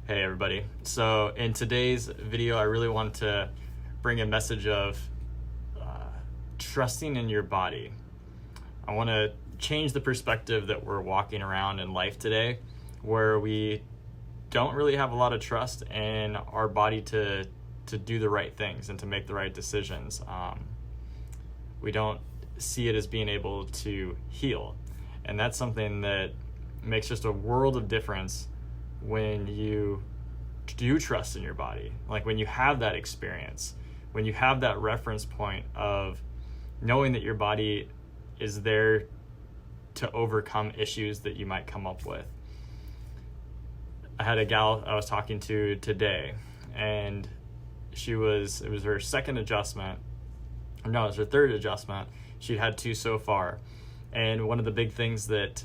Hey everybody. So in today's video, I really wanted to bring a message of trusting in your body. I want to change the perspective that we're walking around in life today, where we don't really have a lot of trust in our body to do the right things and to make the right decisions. We don't see it as being able to heal. And that's something that makes just a world of difference when you do trust in your body. Like when you have that experience, when you have that reference point of knowing that your body is there to overcome issues that you might come up with. I had a gal I was talking to today, and it was her second adjustment. No, it was her third adjustment. She'd had two so far. And one of the big things that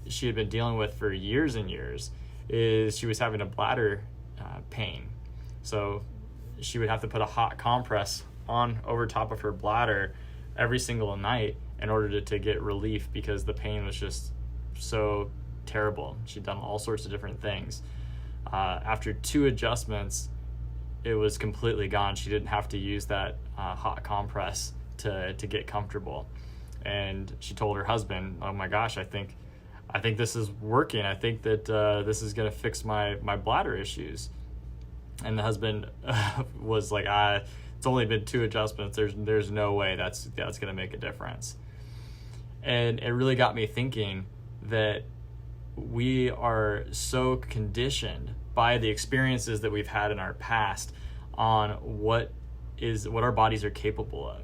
she had been dealing with for years and years is she was having a bladder pain. So she would have to put a hot compress on over top of her bladder every single night in order to get relief, because the pain was just so terrible. She'd done all sorts of different things. After two adjustments, it was completely gone. She didn't have to use that hot compress to get comfortable. And she told her husband, "Oh my gosh, I think this is working. I think that this is going to fix my bladder issues." And the husband was like, "It's only been two adjustments. There's no way that's going to make a difference." And it really got me thinking that we are so conditioned by the experiences that we've had in our past on what our bodies are capable of.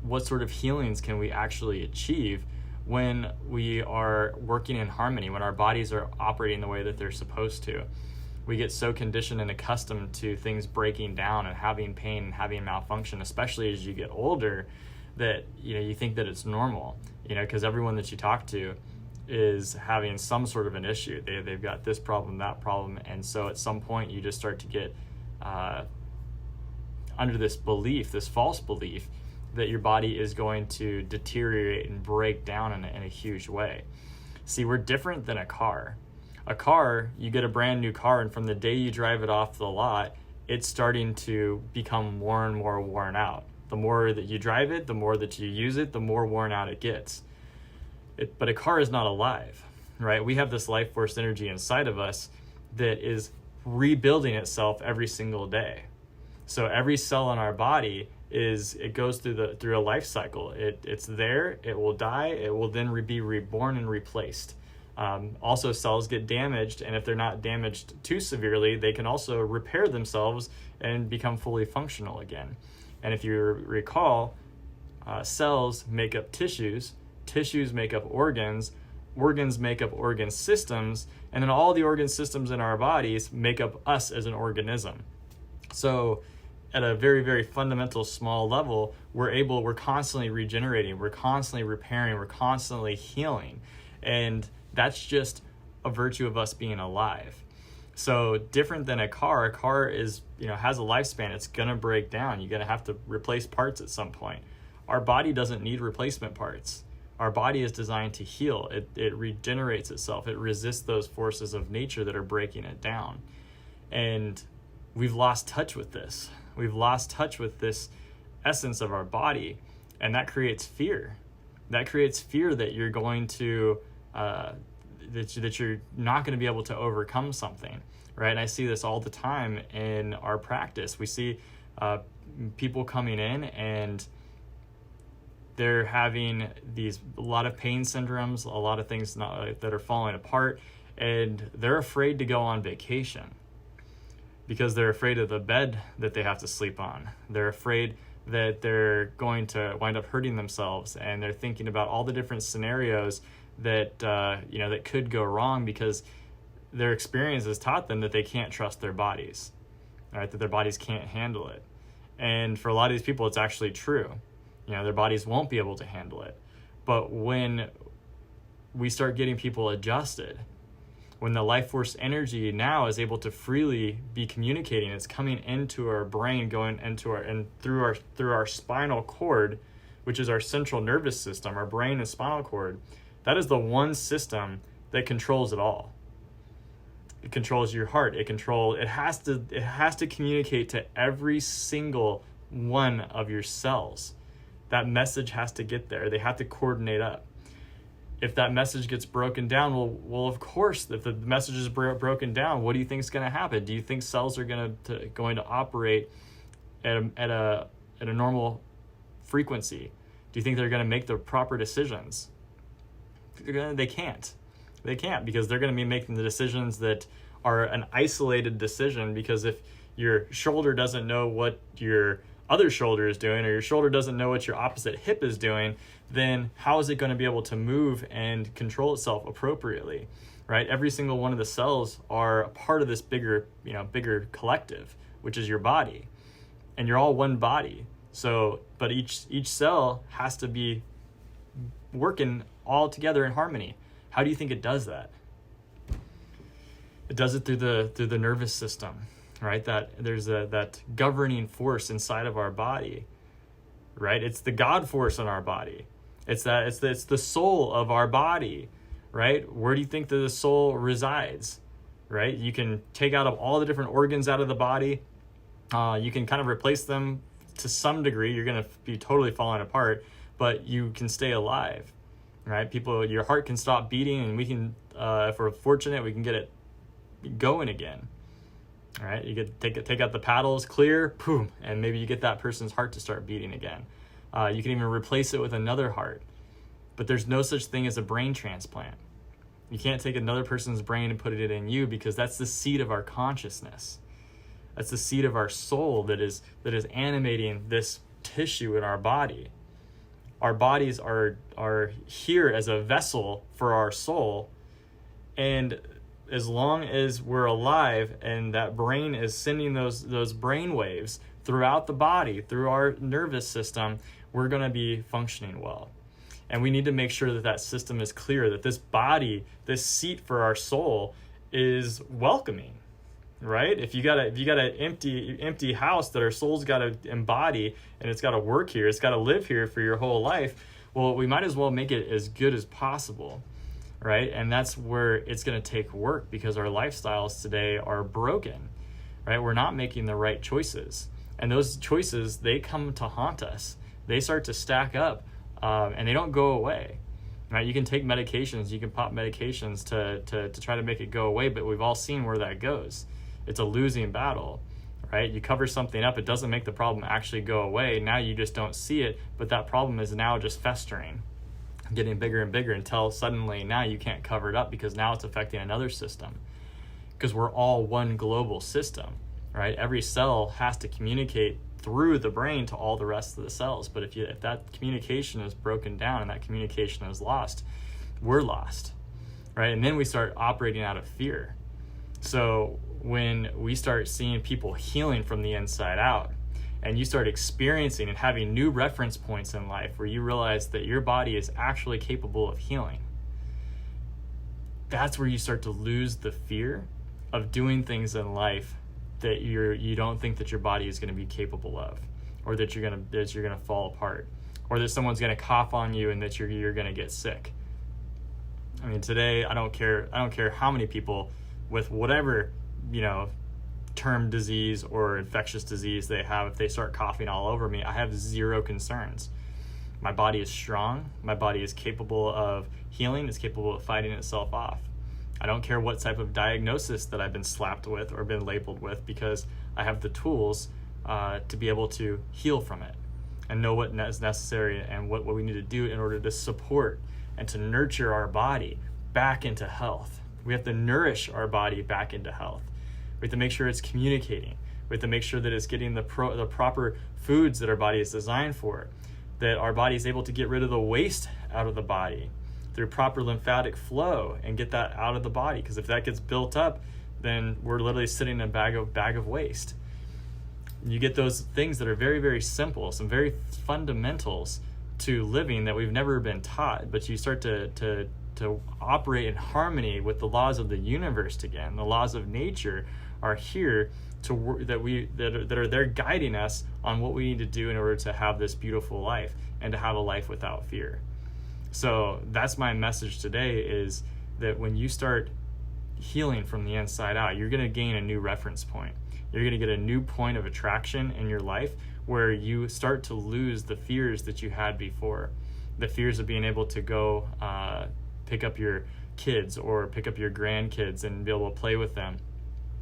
What sort of healings can we actually achieve when we are working in harmony, when our bodies are operating the way that they're supposed to. We get so conditioned and accustomed to things breaking down and having pain and having malfunction, especially as you get older, that you think that it's normal, because everyone that you talk to is having some sort of an issue. They've got this problem, that problem, and so at some point you just start to get under this belief, this false belief, that your body is going to deteriorate and break down in a huge way. See, we're different than a car. A car, you get a brand new car, and from the day you drive it off the lot, it's starting to become more and more worn out. The more that you drive it, the more that you use it, the more worn out it gets. But a car is not alive, right? We have this life force energy inside of us that is rebuilding itself every single day. So every cell in our body it goes through a life cycle. It's there, it will die, it will then be reborn and replaced. Also, cells get damaged, and if they're not damaged too severely, they can also repair themselves and become fully functional again. And if you recall, cells make up tissues, tissues make up organs, organs make up organ systems, and then all the organ systems in our bodies make up us as an organism. So at a very, very fundamental small level, we're constantly regenerating, we're constantly repairing, we're constantly healing. And that's just a virtue of us being alive. So different than a car is, has a lifespan. It's gonna break down. You're gonna have to replace parts at some point. Our body doesn't need replacement parts. Our body is designed to heal. It regenerates itself. It resists those forces of nature that are breaking it down. And we've lost touch with this. We've lost touch with this essence of our body, and that creates fear. That creates fear that you're going to, that you're not going to be able to overcome something, right? And I see this all the time in our practice. We see people coming in and they're having a lot of pain syndromes, a lot of things that are falling apart, and they're afraid to go on vacation, because they're afraid of the bed that they have to sleep on. They're afraid that they're going to wind up hurting themselves, and they're thinking about all the different scenarios that that could go wrong, because their experience has taught them that they can't trust their bodies, right? That their bodies can't handle it. And for a lot of these people, it's actually true. Their bodies won't be able to handle it. But when we start getting people adjusted, when the life force energy now is able to freely be communicating, it's coming into our brain, going into through our spinal cord, which is our central nervous system, our brain and spinal cord. That is the one system that controls it all, It controls your heart. It has to communicate to every single one of your cells. That message has to get there. They have to coordinate up. If that message gets broken down, well, of course, if the message is broken down, what do you think is going to happen? Do you think cells are going to operate at a normal frequency? Do you think they're going to make the proper decisions? They can't. They can't, because they're going to be making the decisions that are an isolated decision. Because if your shoulder doesn't know what your other shoulder is doing, or your shoulder doesn't know what your opposite hip is doing, then how is it going to be able to move and control itself appropriately, right? Every single one of the cells are a part of this bigger collective, which is your body, and you're all one body. So, but each cell has to be working all together in harmony. How do you think it does that? It does it through the nervous system, right? That there's that governing force inside of our body, right? It's the God force in our body. It's the soul of our body, right? Where do you think that the soul resides, right? You can take out of all the different organs out of the body. You can kind of replace them to some degree. You're going to be totally falling apart, but you can stay alive, right? Your heart can stop beating, and we can, if we're fortunate, we can get it going again. All right, you get take out the paddles, clear, boom, and maybe you get that person's heart to start beating again. You can even replace it with another heart. But there's no such thing as a brain transplant. You can't take another person's brain and put it in you, because that's the seed of our consciousness. That's the seed of our soul that is animating this tissue in our body. Our bodies are here as a vessel for our soul, and as long as we're alive and that brain is sending those brain waves throughout the body, through our nervous system, we're going to be functioning well. And we need to make sure that system is clear, that this body, this seat for our soul, is welcoming, right? If you got an empty house that our soul's got to embody, and it's got to work here, it's got to live here for your whole life, well, we might as well make it as good as possible, right? And that's where it's going to take work, because our lifestyles today are broken, right? We're not making the right choices. And those choices, they come to haunt us. They start to stack up, and they don't go away, right? You can take medications, you can pop medications to try to make it go away, but we've all seen where that goes. It's a losing battle, right? You cover something up, it doesn't make the problem actually go away. Now you just don't see it, but that problem is now just festering, getting bigger and bigger, until suddenly now you can't cover it up, because now it's affecting another system. Because we're all one global system, right? Every cell has to communicate through the brain to all the rest of the cells. But if that communication is broken down and that communication is lost, we're lost, right? And then we start operating out of fear. So when we start seeing people healing from the inside out, and you start experiencing and having new reference points in life where you realize that your body is actually capable of healing, that's where you start to lose the fear of doing things in life that you don't think that your body is going to be capable of, or that you're going to fall apart, or that someone's going to cough on you and that you're going to get sick. I mean, today I don't care how many people with whatever, term disease or infectious disease they have, if they start coughing all over me, I have zero concerns. My body is strong. My body is capable of healing. It's capable of fighting itself off. I don't care what type of diagnosis that I've been slapped with or been labeled with, because I have the tools to be able to heal from it and know what is necessary and what we need to do in order to support and to nurture our body back into health. We have to nourish our body back into health. We have to make sure it's communicating. We have to make sure that it's getting the proper foods that our body is designed for, that our body is able to get rid of the waste out of the body through proper lymphatic flow and get that out of the body. Because if that gets built up, then we're literally sitting in a bag of waste. You get those things that are very, very simple, some very fundamentals to living that we've never been taught, but you start to operate in harmony with the laws of the universe again. The laws of nature are here that are there guiding us on what we need to do in order to have this beautiful life and to have a life without fear. So that's my message today, is that when you start healing from the inside out. You're going to gain a new reference point. You're going to get a new point of attraction in your life where you start to lose the fears that you had before. The fears of being able to go pick up your kids or pick up your grandkids and be able to play with them.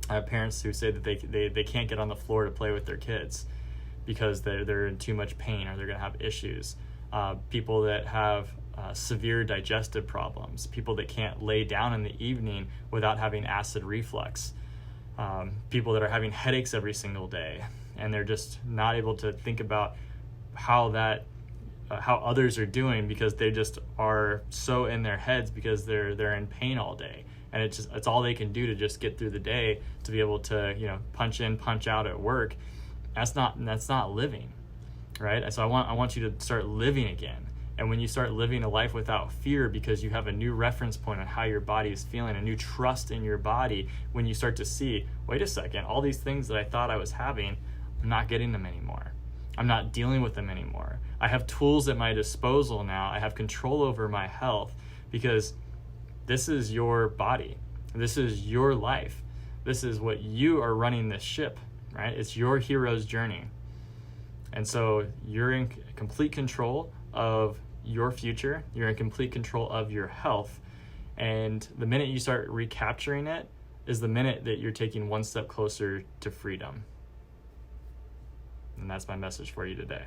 I have parents who say that they can't get on the floor to play with their kids because they're in too much pain or they're going to have issues. People that have severe digestive problems, people that can't lay down in the evening without having acid reflux, people that are having headaches every single day, and they're just not able to think about how others are doing because they just are so in their heads because they're in pain all day, and it's all they can do to just get through the day to be able to punch in, punch out at work. That's not living, right? So I want you to start living again. And when you start living a life without fear because you have a new reference point on how your body is feeling, a new trust in your body, when you start to see, wait a second, all these things that I thought I was having, I'm not getting them anymore. I'm not dealing with them anymore. I have tools at my disposal now. I have control over my health because this is your body. This is your life. This is what you are running this ship, right? It's your hero's journey. And so you're in complete control of your future. You're in complete control of your health. And the minute you start recapturing it is the minute that you're taking one step closer to freedom. And that's my message for you today.